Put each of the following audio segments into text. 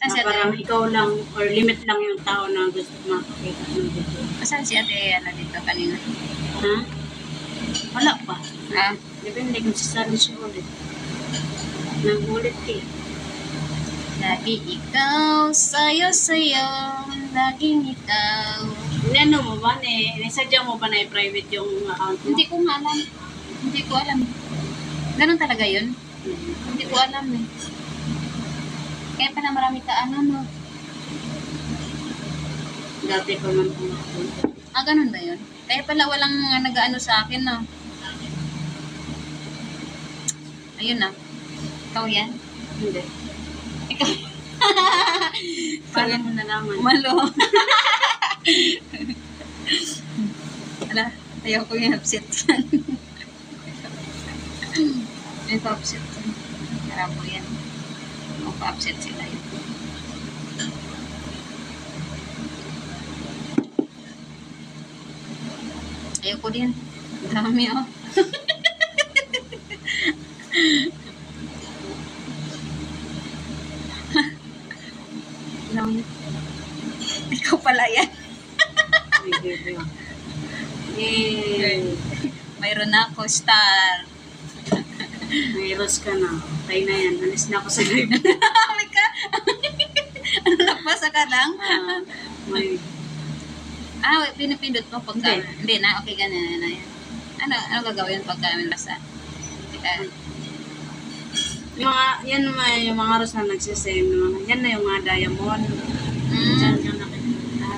Saan si Na parang ate? ikaw lang or limit lang yung tao na gusto makakita ng video. Saan si ate ano dito kanina? Ha? Wala pa. Ah, Depende kung sasali siya ulit. Nag-ulit eh. lagi ikaw, sayo, laging ikaw. Ano mo ba Nisadya mo ba na i-private yung account mo? Hindi ko nga alam. Hindi ko alam. Ganun talaga yun? Hmm. Hindi ko alam eh. Kaya pala marami ka ano no. Dati pa man kung account. Ah, ganun ba yun? Kaya pala walang nag-ano sa akin no. Ayun na. Ikaw yan? Hindi. Ikaw. Paano mo nalaman? Malo. Ala, ayaw ko yung upset yan. Ito upset yan. Marabo yan. Magpa-upset sila yun. Ayaw ko din. Dami oh. Dami. Ikaw pala yan. Eh, Mayroon na ako star. may rose ka na. Tayo na yan. Alis na ako sa live. May ka. Ano nagpasa ka lang? May Wait, pinipindot mo pagka. Hindi na, okay ganyan na yan. Ano gagawin pagka may basa? yung mga rose na nagsisame naman. Yan na yung mga diamond. Diyan yung nakikita.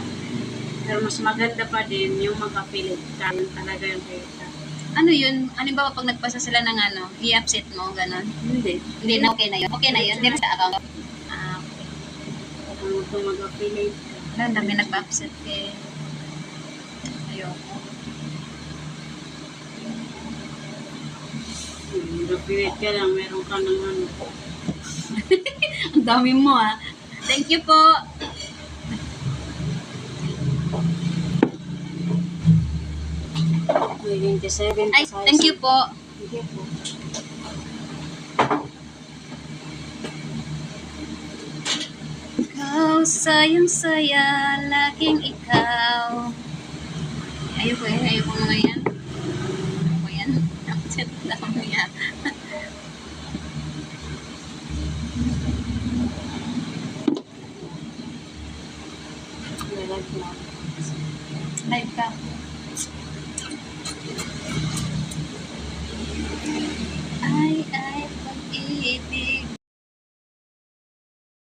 Pero mas maganda pa din yung magkapilit ka. Yun talaga yung kita. Ano yun? Ano ba pag nagpasa sila ng ano? I-upset mo, gano'n? Hindi. Hindi na, okay na yun. Okay na yun. Hindi sa account. Kung ito magkapilit ka. Wala, ang dami nagpa-upset eh. Ayoko. Magkapilit ka lang. Meron ka ng ano. Ang dami mo ah. Thank you po. May 27. Ay, thank you po. Thank you po. Ikaw, sayang-saya, laging ikaw. Ayoko mga yan. Ayoko yan. Upset na ako yan. May live na. Live ka.